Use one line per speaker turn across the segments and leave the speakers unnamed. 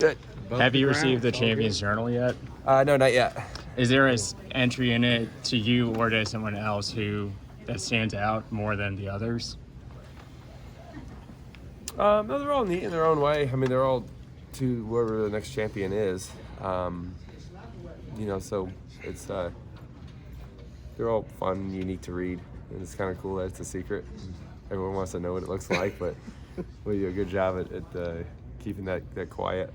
Good.
Have you received the Champions Journal yet?
No, not yet.
Is there an entry in it to you or to someone else that stands out more than the others?
No, they're all neat in their own way. I mean, they're all to whoever the next champion is. So it's they're all fun and unique to read, and it's kind of cool that it's a secret. Everyone wants to know what it looks like, but we do a good job at keeping that quiet.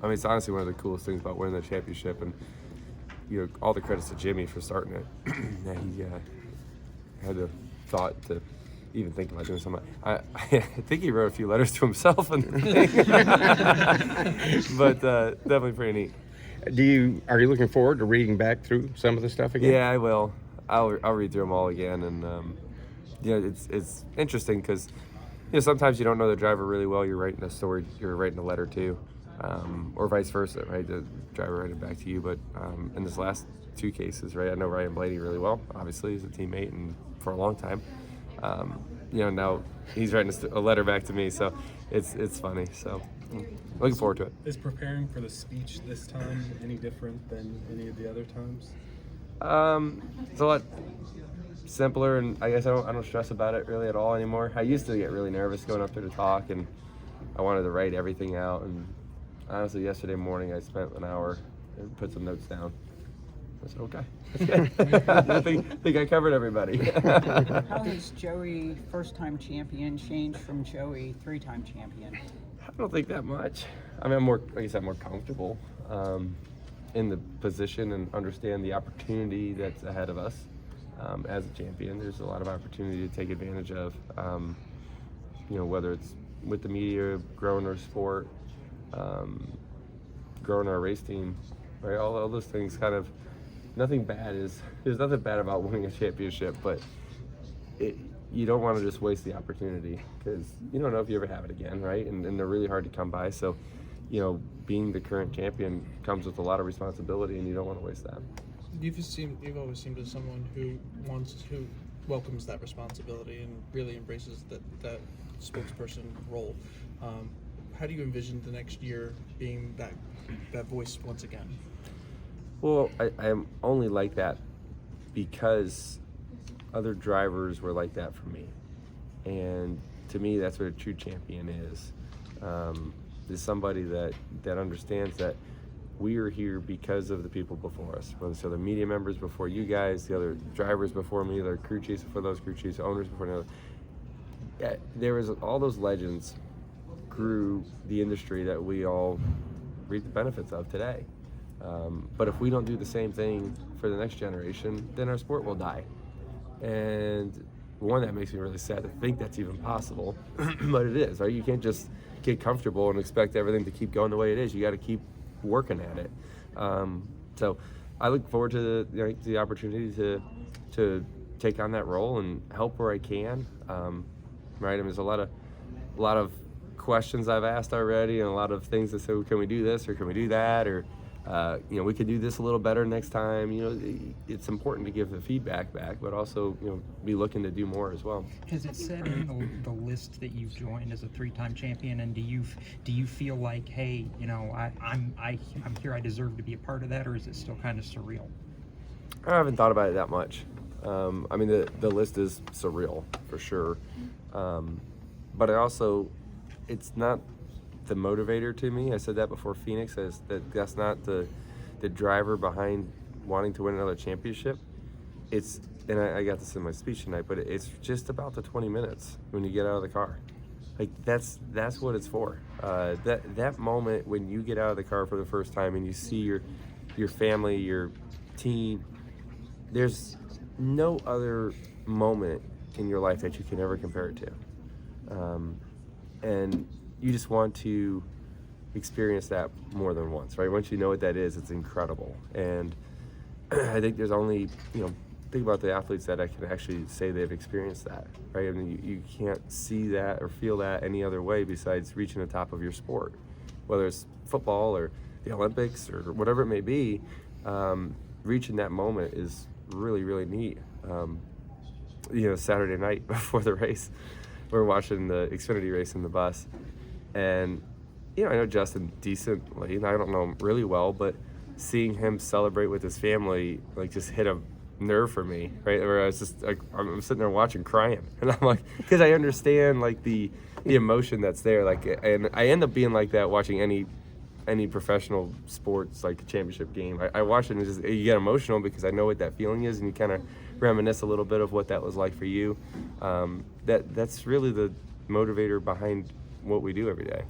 It's honestly one of the coolest things about winning the championship, and all the credits to Jimmy for starting it. Yeah, he had the thought to even think about doing something. I think he wrote a few letters to himself and but definitely pretty neat.
Are you looking forward to reading back through some of the stuff again?
Yeah, I will. I'll read through them all again, and it's interesting because sometimes you don't know the driver really well. You're writing a story, you're writing a letter too, or vice versa, right? The driver writing it back to you. But in this last two cases, right, I know Ryan Blaney really well. Obviously, he's a teammate and for a long time. Now he's writing a letter back to me, so it's funny. So looking forward to it.
Is preparing for the speech this time any different than any of the other times?
It's a lot simpler, and I guess I don't stress about it really at all anymore. I used to get really nervous going up there to talk, and I wanted to write everything out. And honestly, yesterday morning I spent an hour and put some notes down. I said, okay, that's good. I think I covered everybody.
How has Joey, first-time champion, changed from Joey, three-time champion?
I don't think that much. I'm more comfortable in the position and understand the opportunity that's ahead of us as a champion. There's a lot of opportunity to take advantage of, whether it's with the media, growing our sport, growing our race team, right? All those things kind of. There's nothing bad about winning a championship, but you don't want to just waste the opportunity because you don't know if you ever have it again, right? And they're really hard to come by. So, being the current champion comes with a lot of responsibility, and you don't want to waste that.
You've always seemed as someone who welcomes that responsibility and really embraces that spokesperson role. How do you envision the next year being that voice once again?
Well, I am only like that because other drivers were like that for me. And to me, that's what a true champion is. Is somebody that understands that we are here because of the people before us, whether it's other media members before you guys, the other drivers before me, the other crew chiefs before those crew chiefs, owners before another. Yeah, there was all those legends grew the industry that we all reap the benefits of today. But if we don't do the same thing for the next generation, then our sport will die. And one, that makes me really sad to think that's even possible, but it is, right? You can't just get comfortable and expect everything to keep going the way it is. You got to keep working at it. So I look forward to the opportunity to take on that role and help where I can. Right? There's a lot of questions I've asked already, and a lot of things that say, well, can we do this or can we do that, or we could do this a little better next time. It's important to give the feedback back, but also, be looking to do more as well.
Has it said in the list that you've joined as a three-time champion, and do you feel like, hey, I'm here, I deserve to be a part of that, or is it still kind of surreal?
I haven't thought about it that much. The list is surreal for sure, but it's not the motivator to me. I said that before Phoenix. That's not the driver behind wanting to win another championship. And I got this in my speech tonight, but it's just about the 20 minutes when you get out of the car. Like that's what it's for. That moment when you get out of the car for the first time and you see your family, your team. There's no other moment in your life that you can ever compare it to. And you just want to experience that more than once, right? Once you know what that is, it's incredible. And I think there's only, think about the athletes that I can actually say they've experienced that, right? I mean, you can't see that or feel that any other way besides reaching the top of your sport, whether it's football or the Olympics or whatever it may be. Reaching that moment is really, really neat. Saturday night before the race, we're watching the Xfinity race in the bus, and I know Justin decently, and I don't know him really well, but seeing him celebrate with his family, like, just hit a nerve for me, right? Where I was just like, I'm sitting there watching, crying, and I'm like, because I understand like the emotion that's there, like, and I end up being like that watching any professional sports, like a championship game. I watch it and just, you get emotional because I know what that feeling is, and you kind of reminisce a little bit of what that was like for you. That's really the motivator behind what we do every day.